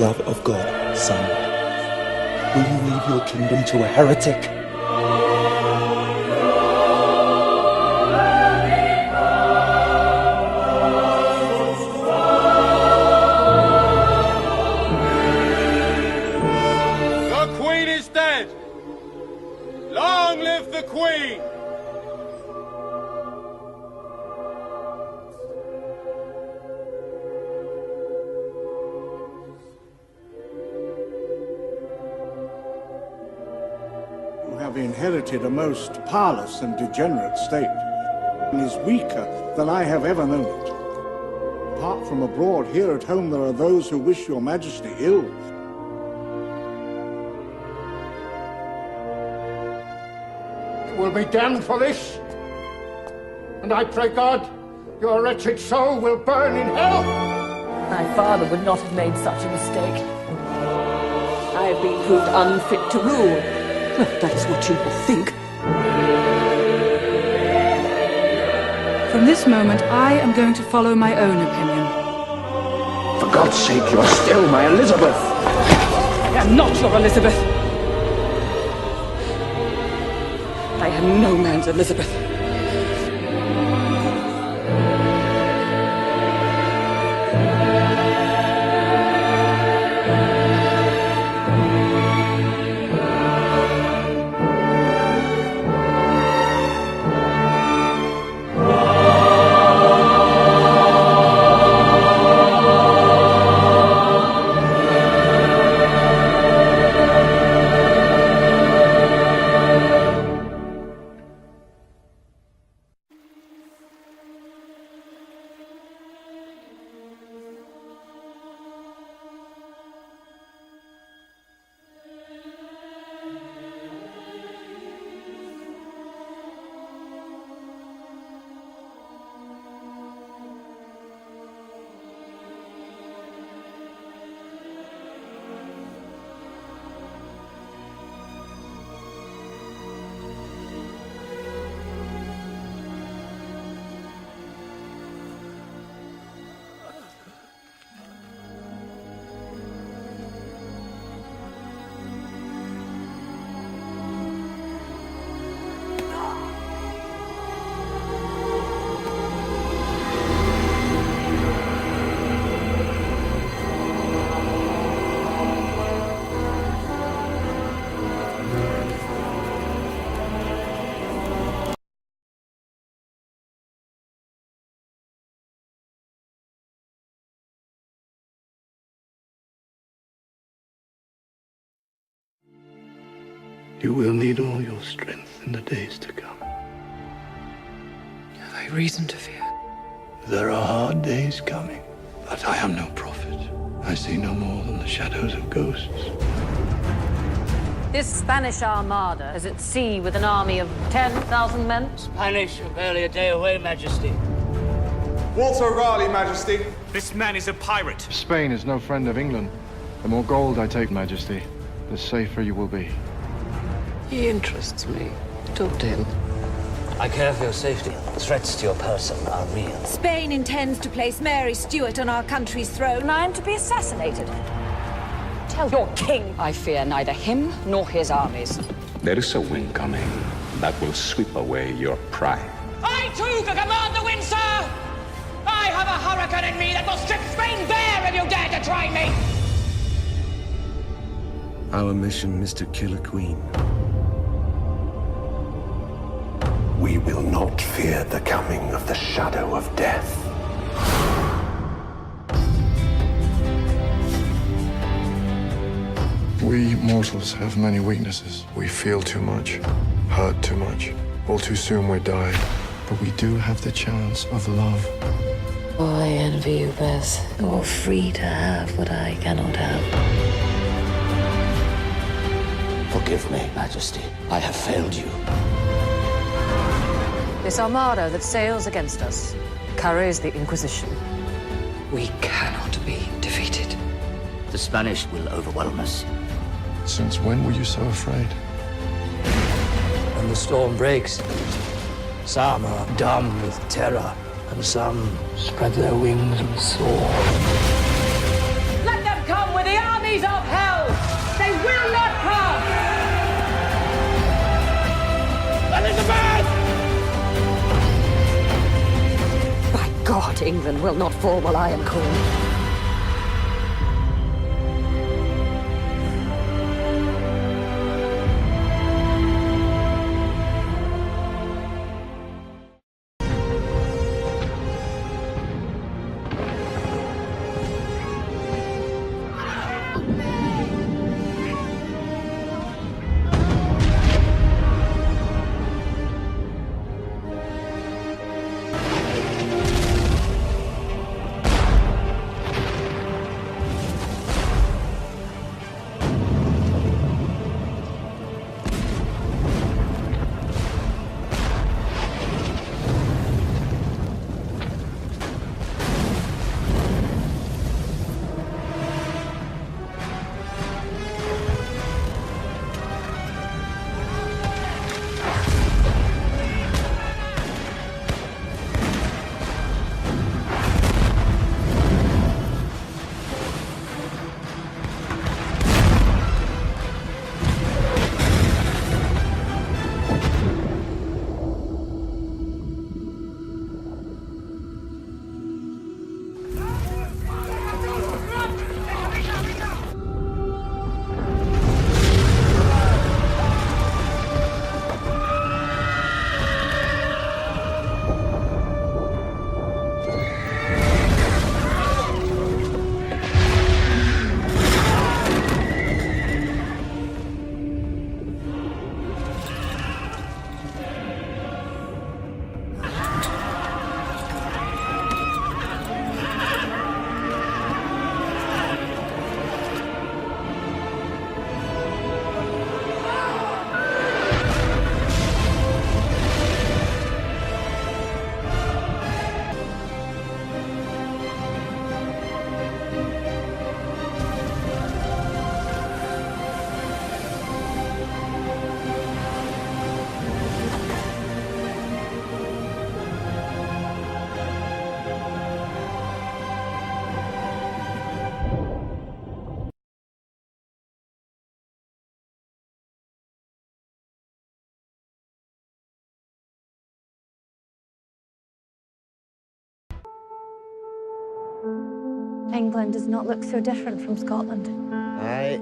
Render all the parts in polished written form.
love of God, son, will you leave your kingdom to a heretic? The Queen is dead! Long live the Queen! You have inherited a most parlous and degenerate state, and is weaker than I have ever known it. Apart from abroad, here at home there are those who wish your majesty ill. You will be damned for this, and I pray God your wretched soul will burn in hell. My father would not have made such a mistake. I have been proved unfit to rule. That is what you will think. From this moment, I am going to follow my own opinion. For God's sake, you are still my Elizabeth. I am not your Elizabeth. I am no man's Elizabeth. You will need all your strength in the days to come. Have I reason to fear? There are hard days coming, but I am no prophet. I see no more than the shadows of ghosts. This Spanish armada is at sea with an army of 10,000 men. Spanish are barely a day away, Majesty. Walter Raleigh, Majesty. This man is a pirate. Spain is no friend of England. The more gold I take, Majesty, the safer you will be. He interests me. Talk to him. I care for your safety. Threats to your person are real. Spain intends to place Mary Stuart on our country's throne. And I am to be assassinated. Tell your king. I fear neither him nor his armies. There is a wind coming that will sweep away your pride. I too can command the wind, sir! I have a hurricane in me that will strip Spain bare if you dare to try me! Our mission is to kill a queen. We will not fear the coming of the shadow of death. We mortals have many weaknesses. We feel too much, hurt too much. All too soon we die. But we do have the chance of love. Oh, I envy you, Bess. You're free to have what I cannot have. Forgive me, Majesty. I have failed you. This armada that sails against us carries the Inquisition. We cannot be defeated. The Spanish will overwhelm us. Since when were you so afraid? When the storm breaks, some are dumb with terror, and some spread their wings and soar. Let them come with the army! Elizabeth! By God, England will not fall while I am queen. England does not look so different from Scotland. Aye,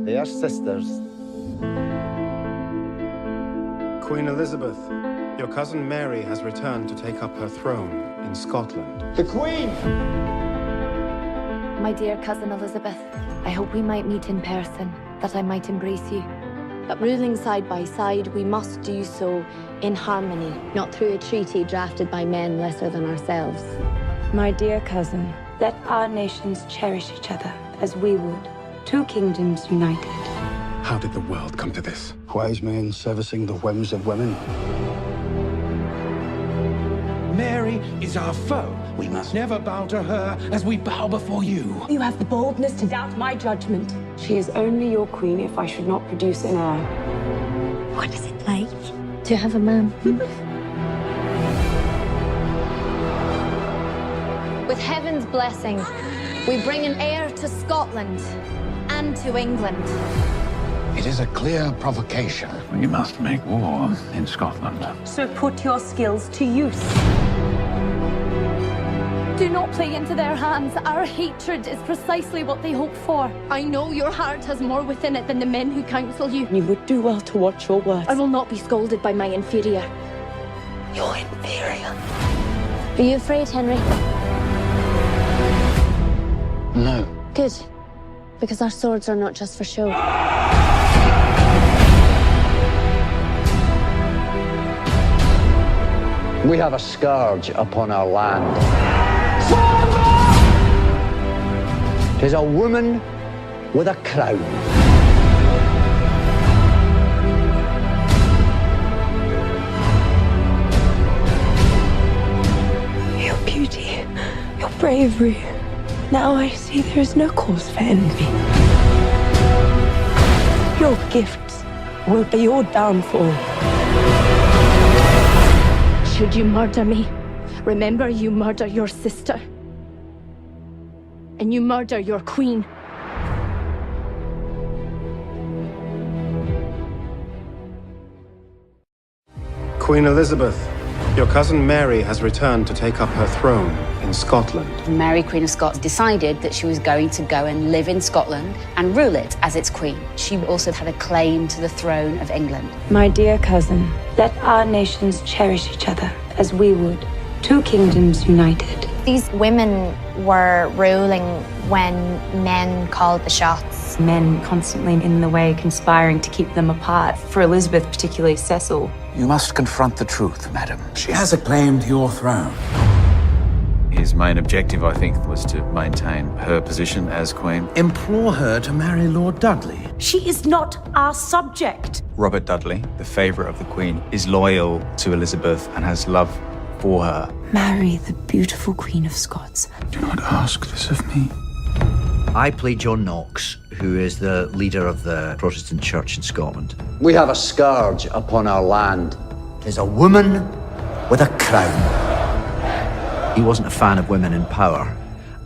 they are sisters. Queen Elizabeth, your cousin Mary has returned to take up her throne in Scotland. The Queen! My dear cousin Elizabeth, I hope we might meet in person, that I might embrace you. But ruling side by side, we must do so in harmony, not through a treaty drafted by men lesser than ourselves. My dear cousin, let our nations cherish each other as we would, two kingdoms united. How did the world come to this? Wise men servicing the whims of women. Mary is our foe. We must never bow to her as we bow before you. You have the boldness to doubt my judgment. She is only your queen if I should not produce an heir. What is it like to have a man? With heaven's blessing, we bring an heir to Scotland and to England. It is a clear provocation. You must make war in Scotland. So put your skills to use. Do not play into their hands. Our hatred is precisely what they hope for. I know your heart has more within it than the men who counsel you. You would do well to watch your words. I will not be scolded by my inferior. Your inferior? Are you afraid, Henry? No. Good. Because our swords are not just for show. We have a scourge upon our land. 'Tis a woman with a crown. Your beauty, your bravery. Now I see there is no cause for envy. Your gifts will be your downfall. Should you murder me, remember you murder your sister. And you murder your queen. Queen Elizabeth, your cousin Mary has returned to take up her throne in Scotland. Mary, Queen of Scots, decided that she was going to go and live in Scotland and rule it as its queen. She also had a claim to the throne of England. My dear cousin, let our nations cherish each other as we would. Two kingdoms united. These women were ruling when men called the shots. Men constantly in the way, conspiring to keep them apart. For Elizabeth, particularly Cecil. You must confront the truth, madam. She has acclaimed your throne. His main objective, I think, was to maintain her position as queen. Implore her to marry Lord Dudley. She is not our subject. Robert Dudley, the favourite of the queen, is loyal to Elizabeth and has love for her. Marry the beautiful Queen of Scots. Do not ask this of me. I play John Knox, who is the leader of the Protestant Church in Scotland. We have a scourge upon our land. 'Tis a woman with a crown. He wasn't a fan of women in power.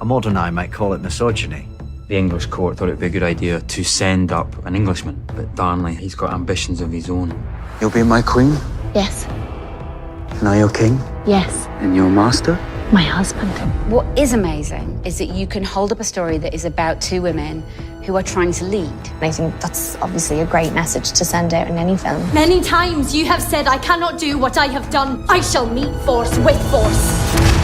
A modern eye might call it misogyny. The English court thought it would be a good idea to send up an Englishman, but Darnley, he's got ambitions of his own. You'll be my queen, Yes. and I your king, Yes. and your master. My husband. What is amazing is that you can hold up a story that is about two women who are trying to lead. I think that's obviously a great message to send out in any film. Many times you have said I cannot do what I have done. I shall meet force with force.